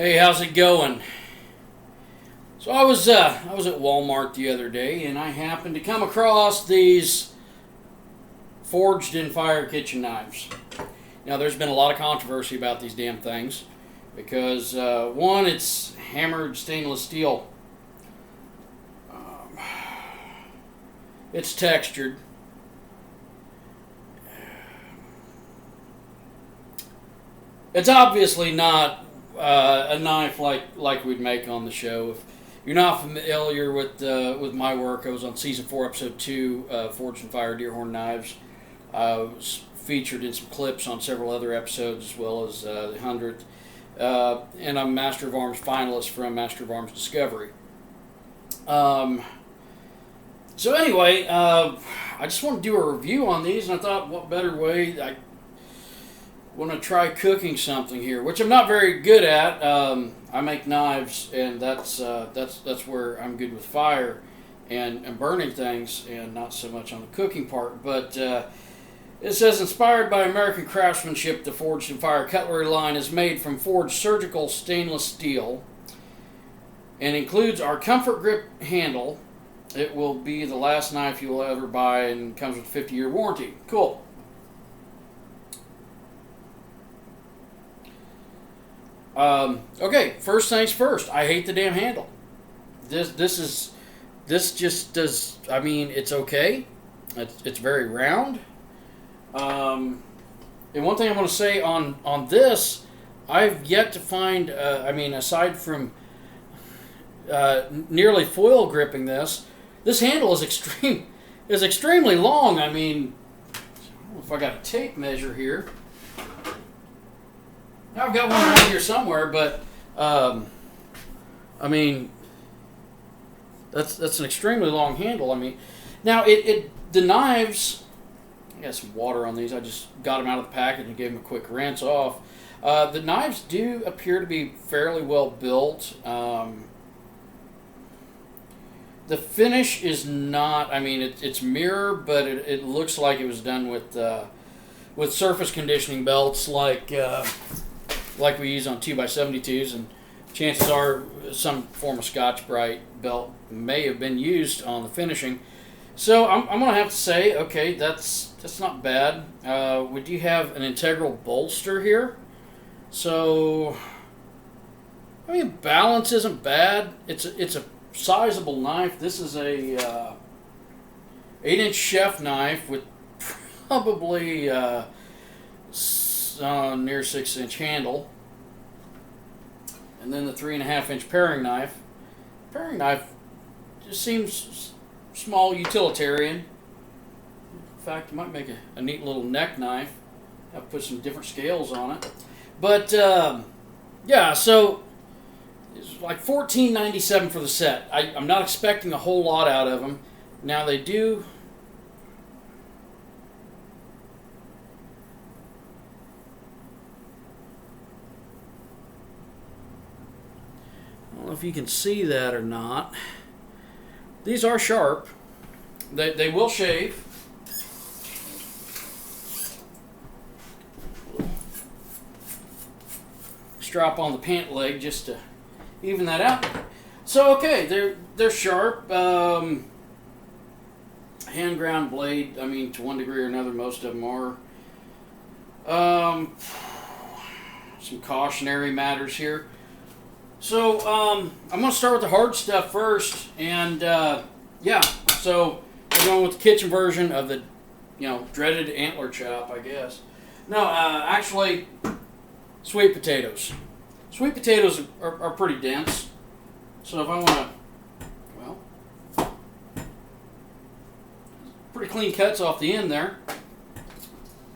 Hey, how's it going? So I was at Walmart the other day, and I happened to come across these forged in fire kitchen knives. Now, there's been a lot of controversy about these damn things because one, it's hammered stainless steel. Um, it's textured. It's obviously not a knife like we'd make on the show. If you're not familiar with my work, I was on season 4, episode 2, Forged and Fire Deerhorn knives. I was featured in some clips on several other episodes as well as the 100th. And I'm Master of Arms finalist from Master of Arms Discovery. So anyway, I just want to do a review on these, and I thought, what better way? I want to try cooking something here, which I'm not very good at. I make knives, and that's where I'm good with fire and burning things, and not so much on the cooking part. But it says, inspired by American craftsmanship, the Forged and Fire cutlery line is made from forged surgical stainless steel and includes our Comfort Grip handle. It will be the last knife you will ever buy and comes with a 50-year warranty. Cool. Okay, first things first. I hate the damn handle. This just does. I mean, it's okay. It's very round. And one thing I want to say on this, I've yet to find. I mean, aside from nearly foil gripping this handle is extremely long. I mean, I don't know if I got a tape measure here. I've got one around here somewhere, but I mean, that's an extremely long handle. I mean, now the knives. I got some water on these. I just got them out of the package and gave them a quick rinse off. The knives do appear to be fairly well built. The finish is not. I mean, it's mirror, but it looks like it was done with surface conditioning belts like we use on 2x72s, and chances are some form of Scotch-Brite belt may have been used on the finishing. So I'm going to have to say, okay, that's not bad. We do have an integral bolster here. So, I mean, balance isn't bad. It's a sizable knife. This is a 8-inch chef knife with probably near 6-inch handle, and then the 3.5-inch paring knife. Paring knife just seems small, utilitarian. In fact, you might make a neat little neck knife. I've put some different scales on it, but yeah. So it's like $14.97 for the set. I'm not expecting a whole lot out of them. Now they do. I don't know if you can see that or not. These are sharp. They will shave. Strap on the pant leg just to even that out. So okay, they're sharp. Hand ground blade. I mean, to one degree or another, most of them are. Some cautionary matters here. So, I'm going to start with the hard stuff first, and, yeah, so we're going with the kitchen version of the, dreaded antler chop, I guess. No, actually, sweet potatoes. Sweet potatoes are pretty dense, so if I want to, pretty clean cuts off the end there.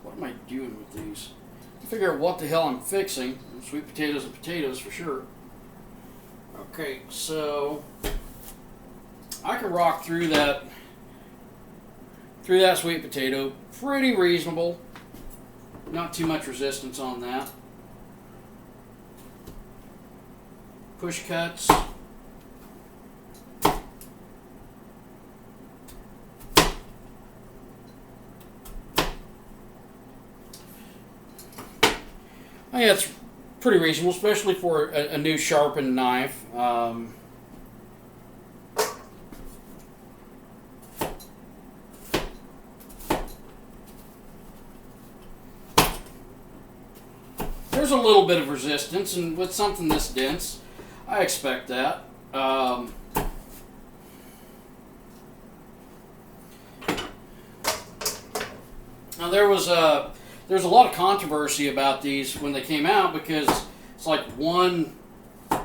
What am I doing with these? Figure out what the hell I'm fixing. Sweet potatoes and potatoes for sure. Okay, so I can rock through that sweet potato pretty reasonable. Not too much resistance on that. Push cuts. I think that's pretty reasonable, especially for a new sharpened knife. There's a little bit of resistance, and with something this dense, I expect that. Now there was a lot of controversy about these when they came out, because it's like, one,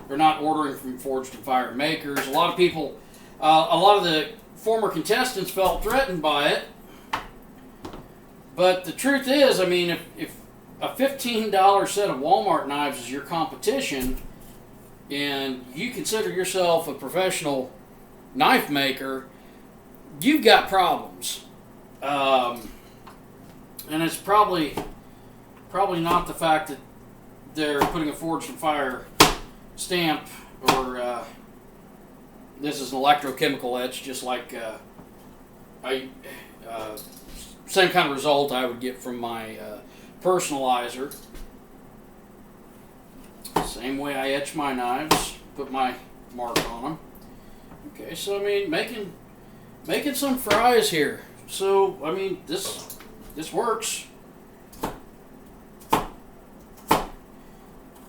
they're not ordering from Forged and Fired makers. A lot of people, a lot of the former contestants felt threatened by it. But the truth is, I mean, if a $15 set of Walmart knives is your competition, and you consider yourself a professional knife maker, you've got problems. And it's probably not the fact that they're putting a Forged and Fire stamp, or this is an electrochemical etch, just like same kind of result I would get from my personalizer. Same way I etch my knives, put my mark on them. Okay, so I mean, making some fries here. So I mean, this works.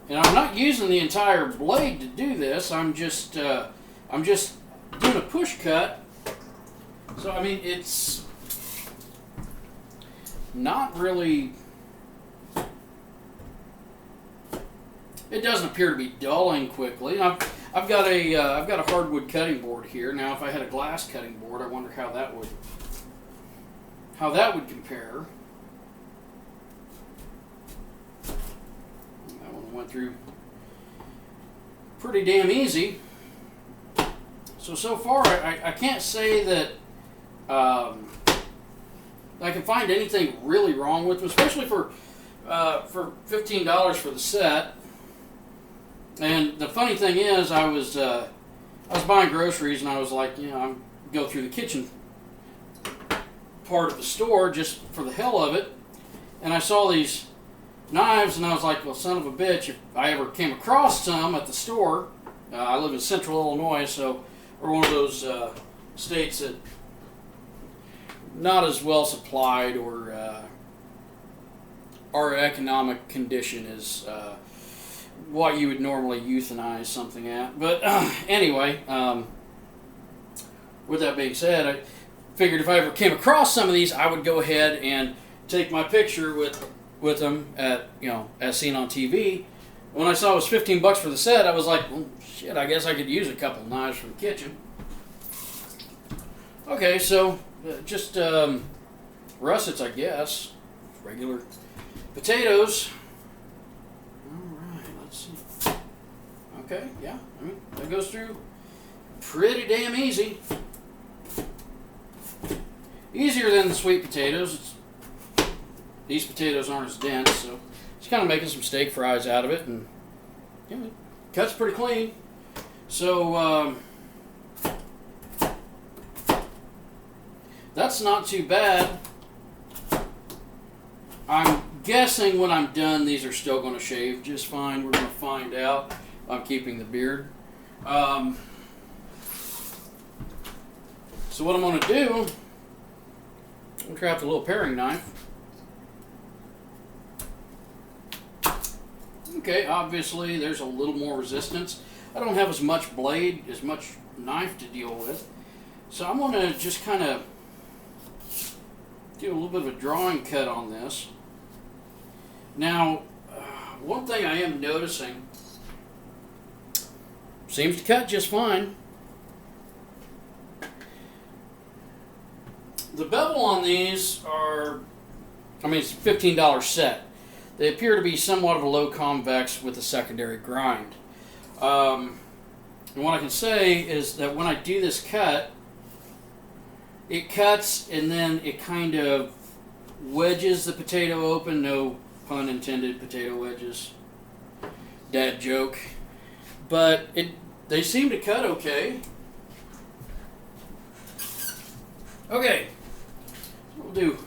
And I'm not using the entire blade to do this. I'm just doing a push cut. So I mean, it's not really. It doesn't appear to be dulling quickly. I've got a hardwood cutting board here. Now, if I had a glass cutting board, I wonder how that would compare. That one went through pretty damn easy. So far, I can't say that I can find anything really wrong with them, especially for $15 for the set. And the funny thing is, I was buying groceries, and I was like, I'm go through the kitchen part of the store just for the hell of it, and I saw these knives, and I was like, well, son of a bitch, if I ever came across some at the store. I live in Central Illinois, so we're one of those states that not as well supplied, or our economic condition is what you would normally euthanize something at. But anyway, with that being said, I figured if I ever came across some of these, I would go ahead and take my picture with them at, as seen on TV. When I saw it was $15 for the set, I was like, well, shit, I guess I could use a couple of knives from the kitchen. Okay, so just russets, I guess. Regular potatoes. Okay, yeah, I mean, that goes through pretty damn easy. Easier than the sweet potatoes. These potatoes aren't as dense, so just kind of making some steak fries out of it, and it cuts pretty clean. So that's not too bad. I'm guessing when I'm done, these are still going to shave just fine. We're going to find out. I'm keeping the beard. So what I'm going to do, I'm going to craft a little paring knife. Okay, obviously there's a little more resistance. I don't have as much blade, as much knife to deal with. So I'm going to just kind of do a little bit of a drawing cut on this. Now, one thing I am noticing, seems to cut just fine. The bevel on these are, it's a $15 set. They appear to be somewhat of a low convex with a secondary grind. And what I can say is that when I do this cut, it cuts and then it kind of wedges the potato open. No pun intended, potato wedges. Dad joke. But they seem to cut okay. Okay, we'll do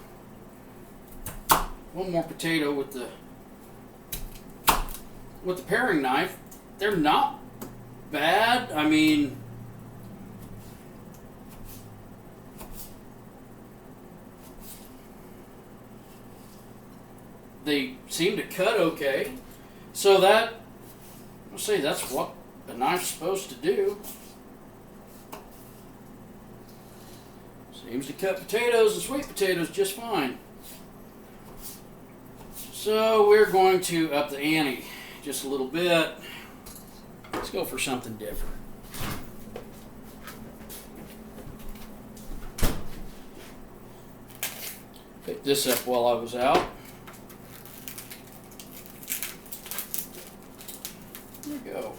one more potato with the with the paring knife, they're not bad. I mean, they seem to cut okay. So that, let's see, that's what a knife's supposed to do. Seems to cut potatoes and sweet potatoes just fine. So we're going to up the ante just a little bit. Let's go for something different. Picked this up while I was out. There we go.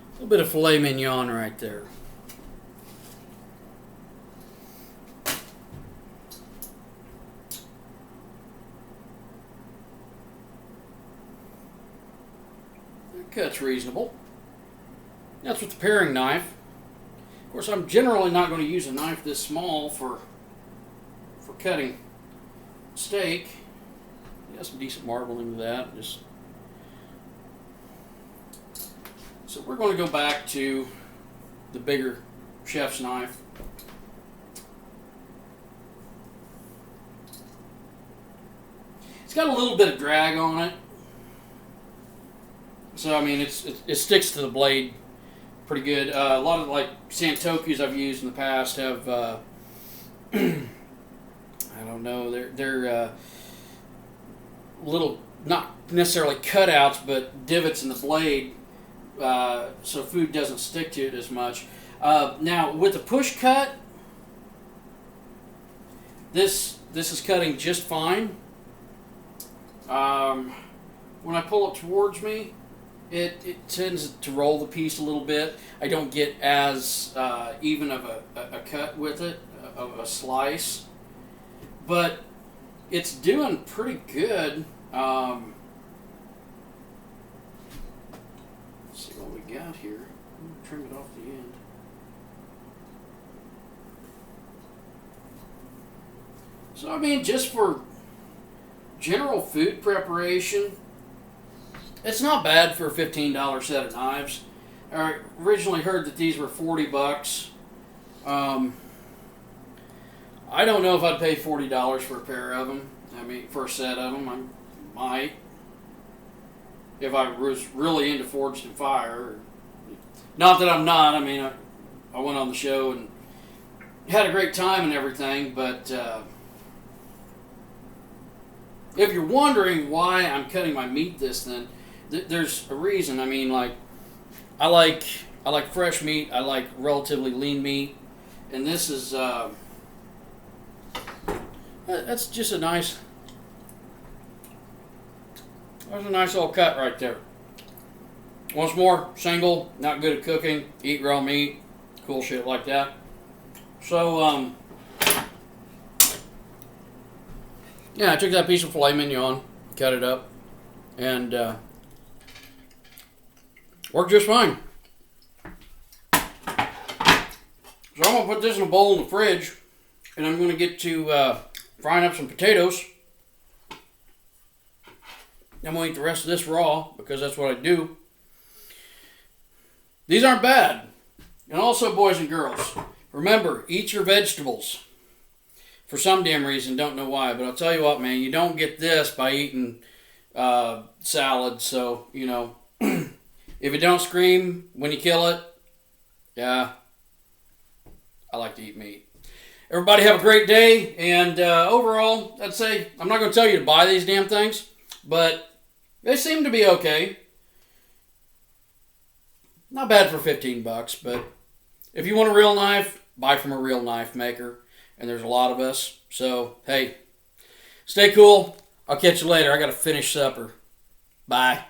A little bit of filet mignon right there. Cut's reasonable. That's with the paring knife. Of course, I'm generally not going to use a knife this small for cutting steak. Got some decent marbling to that. So we're going to go back to the bigger chef's knife. It's got a little bit of drag on it. So, I mean, it sticks to the blade pretty good. A lot of, like, Santokus I've used in the past have, I don't know, they're little, not necessarily cutouts, but divots in the blade, so food doesn't stick to it as much. Now, with the push cut, this is cutting just fine. When I pull it towards me, it tends to roll the piece a little bit. I don't get as even of a cut with it, of a slice. But it's doing pretty good. Let's see what we got here. Trim it off the end. So, I mean, just for general food preparation, it's not bad for a $15 set of knives. I originally heard that these were $40. I don't know if I'd pay $40 for a pair of them. I mean, for a set of them, I might. If I was really into Forged in Fire. Not that I'm not. I mean, I went on the show and had a great time and everything, but if you're wondering why I'm cutting my meat this thin, there's a reason. I mean, like, I like fresh meat. I like relatively lean meat, and this is that's just a nice. That's a nice little cut right there. Once more, single, not good at cooking, eat raw meat, cool shit like that. So yeah, I took that piece of filet mignon, cut it up, and worked just fine. So I'm going to put this in a bowl in the fridge, and I'm going to get to frying up some potatoes. I'm going to eat the rest of this raw, because that's what I do. These aren't bad. And also, boys and girls, remember, eat your vegetables. For some damn reason, don't know why, but I'll tell you what, man, you don't get this by eating salad, so, you know, if it don't scream when you kill it, yeah, I like to eat meat. Everybody have a great day, and overall, I'd say, I'm not going to tell you to buy these damn things, but they seem to be okay. Not bad for $15, but if you want a real knife, buy from a real knife maker, and there's a lot of us, so, hey, stay cool. I'll catch you later. I got to finish supper. Bye.